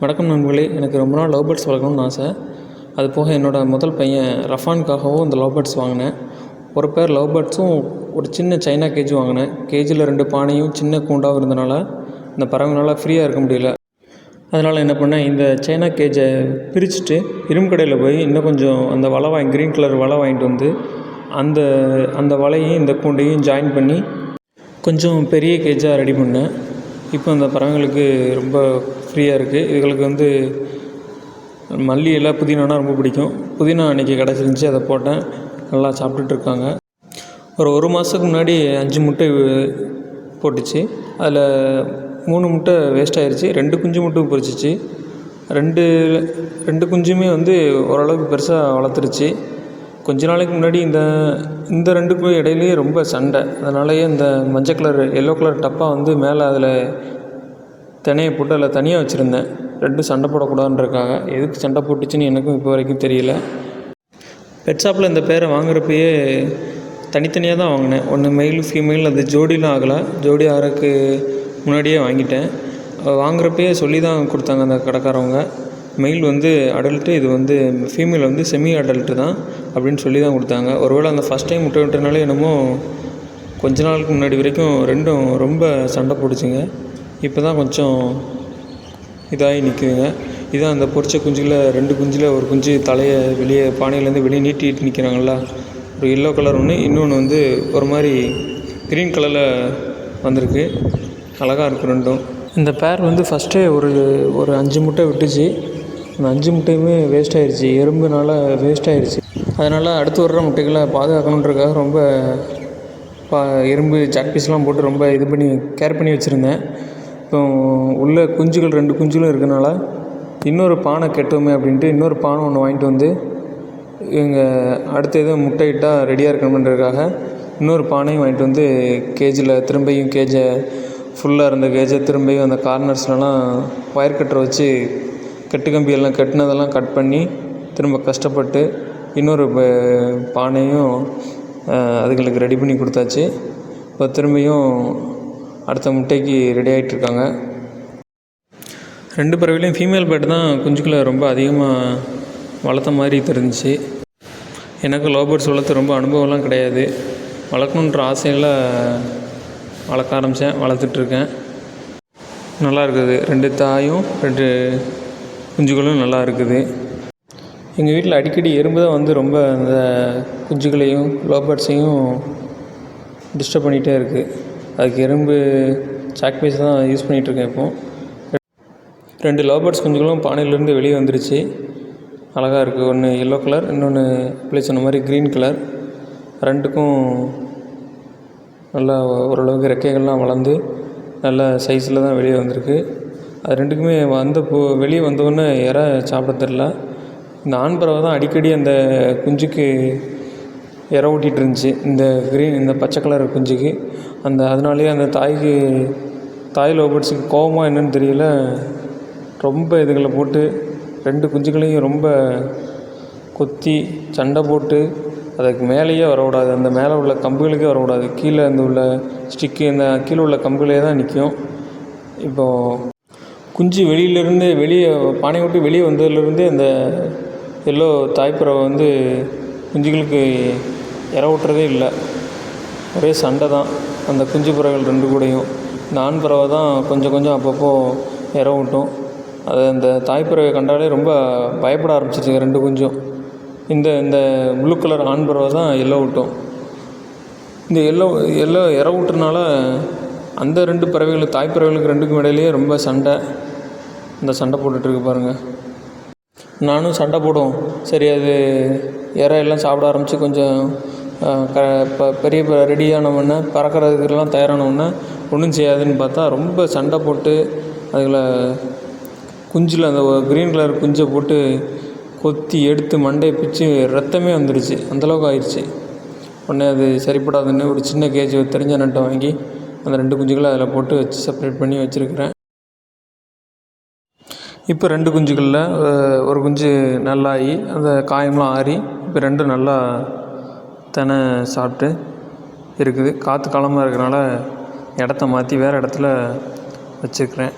வணக்கம் நண்பர்களே. எனக்கு ரொம்ப நாள் லவ் பேர்ட்ஸ் வளர்க்கணும்னு ஆசை. அது போக என்னோடய முதல் பையன் ரஃபானுக்காகவும் இந்த லவ் பேர்ட்ஸ் வாங்கினேன். ஒரு பேர் லவ் பேர்ட்ஸும் ஒரு சின்ன சைனா கேஜ் வாங்கினேன். கேஜில் 2 பானையும் சின்ன கூண்டாகவும் இருந்தனால இந்த பறவைங்களால் ஃப்ரீயாக இருக்க முடியல. அதனால் என்ன பண்ணேன், இந்த சைனா கேஜை பிரிச்சுட்டு இரும்பு கடையில் போய் இன்னும் கொஞ்சம் அந்த வலை க்ரீன் கலர் வலை வாங்கிட்டு வந்து அந்த வலையும் இந்த கூண்டையும் ஜாயின் பண்ணி கொஞ்சம் பெரிய கேஜாக ரெடி பண்ணேன். இப்போ அந்த பறவைங்களுக்கு ரொம்ப ஃப்ரீயாக இருக்குது. இதுகளுக்கு மல்லி இலை, புதினானா ரொம்ப பிடிக்கும். புதினா அன்றைக்கி கிடச்சிருந்துச்சி, அதை போட்டேன். நல்லா சாப்பிட்டுட்ருக்காங்க. ஒரு மாதத்துக்கு முன்னாடி 5 முட்டை போட்டுச்சு. அதில் 3 முட்டை வேஸ்ட் ஆகிருச்சு. 2 குஞ்சு மட்டும் பொரிச்சிச்சு. ரெண்டு குஞ்சுமே ஓரளவுக்கு பெருசாக வளர்த்துருச்சு. கொஞ்ச நாளைக்கு முன்னாடி இந்த 2க்கும் இடையிலேயே ரொம்ப சண்டை. அதனாலேயே இந்த மஞ்சள் கலர் எல்லோ கலர் டப்பா மேலே அதில் தினையை போட்டு அதில் தனியாக வச்சுருந்தேன். 2 சண்டை போடக்கூடாதுன்றக்காக. எதுக்கு சண்டை போட்டுச்சுன்னு எனக்கும் இப்போ வரைக்கும் தெரியல. பெட் ஷாப்பில் இந்த பேரை வாங்குறப்பயே தனித்தனியாக தான் வாங்கினேன். ஒன்று மெயில், ஃபீமேல். அது ஜோடிலாம் ஆகலை. ஜோடி ஆகிறதுக்கு முன்னாடியே வாங்கிட்டேன். வாங்குறப்பயே சொல்லி தான் கொடுத்தாங்க அந்த கடைக்காரவங்க. மெயில் அடல்ட்டு, இது ஃபீமேல் செமி அடல்ட்டு தான் அப்படின்னு சொல்லி தான் கொடுத்தாங்க. ஒருவேளை அந்த ஃபஸ்ட் டைம் முட்டை விட்டனாலே என்னமோ கொஞ்ச நாளுக்கு முன்னாடி வரைக்கும் 2ம் ரொம்ப சண்டை போட்டுச்சுங்க. இப்போ தான் கொஞ்சம் இதாகி நிற்குதுங்க. இதான் அந்த பொரிச்ச குஞ்சில் 2 குஞ்சில் ஒரு குஞ்சு தலையை வெளியே பானையிலேருந்து வெளியே நீட்டிட்டு நிற்கிறாங்களா. ஒரு எல்லோ கலர் ஒன்று, இன்னொன்று ஒரு மாதிரி க்ரீன் கலரில் வந்திருக்கு. அழகாக இருக்குது 2ம். இந்த பேர் ஃபஸ்ட்டே ஒரு 5 முட்டை விட்டுச்சு. அந்த 5 முட்டையுமே வேஸ்ட் ஆகிடுச்சி. எறும்புனால வேஸ்ட் ஆகிடுச்சி. அதனால் அடுத்து வர்ற முட்டைகளை பாதுகாக்கணுன்றதுக்காக ரொம்ப எறும்பு ஜாக்பீஸ்லாம் போட்டு ரொம்ப கேர் பண்ணி வச்சுருந்தேன். இப்போ உள்ள குஞ்சுகள் 2 குஞ்சுகளும் இருக்கனால இன்னொரு பானை கெட்டோமே அப்படின்ட்டு இன்னொரு பானை ஒன்று வாங்கிட்டு இவங்க அடுத்து எதுவும் முட்டையிட்டால் ரெடியாக இருக்கணுன்றதுக்காக இன்னொரு பானையும் வாங்கிட்டு கேஜில் திரும்பியும் கேஜை ஃபுல்லாக இருந்த கேஜை திரும்பியும் அந்த கார்னர்ஸ்லலாம் ஒயர் கட்டரை வச்சு கட்டுக்கம்பியெல்லாம் கட்டினதெல்லாம் கட் பண்ணி திரும்ப கஷ்டப்பட்டு இன்னொரு பானையும் அதுங்களுக்கு ரெடி பண்ணி கொடுத்தாச்சு. இப்போ திரும்பியும் அடுத்த முட்டைக்கு ரெடி ஆகிட்டுருக்காங்க. 2 பறவையிலையும் ஃபீமேல் பேர்டு தான் குஞ்சுக்களை ரொம்ப அதிகமாக வளர்த்த மாதிரி தெரிஞ்சிச்சு. எனக்கு லவ் பேர்ட்ஸ் வளர்த்து ரொம்ப அனுபவம்லாம் கிடையாது. வளர்க்கணுன்ற ஆசையில் வளர்க்க ஆரம்பித்தேன். வளர்த்துட்ருக்கேன். நல்லா இருக்குது. 2 தாயும் 2 குஞ்சுகளும் நல்லா இருக்குது. எங்கள் வீட்டில் அடிக்கடி எறும்பு தான் ரொம்ப அந்த குஞ்சுகளையும் லவ் பேர்ட்ஸையும் டிஸ்டர்ப் பண்ணிகிட்டே இருக்குது. அதுக்கு எறும்பு சாக்பீஸ் தான் யூஸ் பண்ணிகிட்ருக்கேன். இப்போது 2 லவ் பேர்ட்ஸ் குஞ்சுகளும் பானையிலேருந்து வெளியே வந்துருச்சு. அழகாக இருக்குது. ஒன்று எல்லோ கலர், இன்னொன்று பிள்ளை சொன்ன மாதிரி க்ரீன் கலர். 2க்கும் நல்லா ஓரளவுக்கு ரெக்கைகள்லாம் வளர்ந்து நல்ல சைஸில் தான் வெளியே வந்திருக்கு. அது 2க்குமே வெளியே வந்தோடனே சாப்பிட தெரில. இந்த ஆண் பறவை தான் அடிக்கடி அந்த குஞ்சுக்கு ஊட்டிகிட்டு இருந்துச்சு. இந்த பச்சை கலர் குஞ்சுக்கு அதனாலேயே அந்த தாய் லவ் பேர்ட்ஸுக்கு கோவமாக என்னன்னு தெரியல, ரொம்ப இதுகளை போட்டு 2 குஞ்சுகளையும் ரொம்ப கொத்தி சண்டை போட்டு அதுக்கு மேலேயே வரக்கூடாது. அந்த மேலே உள்ள கம்புகளுக்கே வரக்கூடாது. கீழே உள்ள ஸ்டிக்கு கீழே உள்ள கம்புகளே தான் நிற்கும். இப்போது குஞ்சு வெளியே பானை விட்டு வெளியே வந்ததுலேருந்தே அந்த எல்லோ தாய்ப்பறவை குஞ்சுகளுக்கு ஊட்டுறதே இல்லை. ஒரே சண்டை தான் அந்த குஞ்சு பறவைகள் 2 கூடையும். இந்த ஆண் பறவை தான் கொஞ்சம் அப்பப்போ ஊட்டும். அது அந்த தாய்ப்பறவை கண்டாலே ரொம்ப பயப்பட ஆரம்பிச்சிச்சுங்க 2 குஞ்சும். இந்த ப்ளூ கலர் ஆண் பறவை தான் எல்லோ ஊட்டும். இந்த எல்லோ ஊட்டுறனால அந்த 2 பறவைகளுக்கு தாய்ப்பறவைகளுக்கு 2க்கும் இடையிலேயே ரொம்ப சண்டை. இந்த சண்டை போட்டுட்ருக்கு பாருங்கள். நானும் சண்டை போடுவோம். சரி, அது எல்லாம் சாப்பிட ஆரம்பித்து கொஞ்சம் பெரிய ரெடியானவுடனே பறக்கிறதுக்கெல்லாம் தயாரானவுடனே ஒன்றும் செய்யாதுன்னு பார்த்தா ரொம்ப சண்டை போட்டு அதில் குஞ்சில் அந்த க்ரீன் கலர் குஞ்சை போட்டு கொத்தி எடுத்து மண்டையை பிச்சு ரத்தமே வந்துடுச்சு. அந்தளவுக்கு ஆயிடுச்சு. உடனே அது சரிப்படாதுன்னு ஒரு சின்ன கேஜ் தெரிஞ்ச நட்டை வாங்கி அந்த 2 குஞ்சுகளை அதில் போட்டு வச்சு செப்பரேட் பண்ணி வச்சுருக்கிறேன். இப்போ 2 குஞ்சுகளில் ஒரு குஞ்சு நல்லாகி அந்த காயம்லாம் ஆறி இப்போ 2 நல்லா சாப்பிட்டு இருக்குது. காற்று காலமாக இருக்கிறனால இடத்த மாற்றி வேறு இடத்துல வச்சுருக்கிறேன்.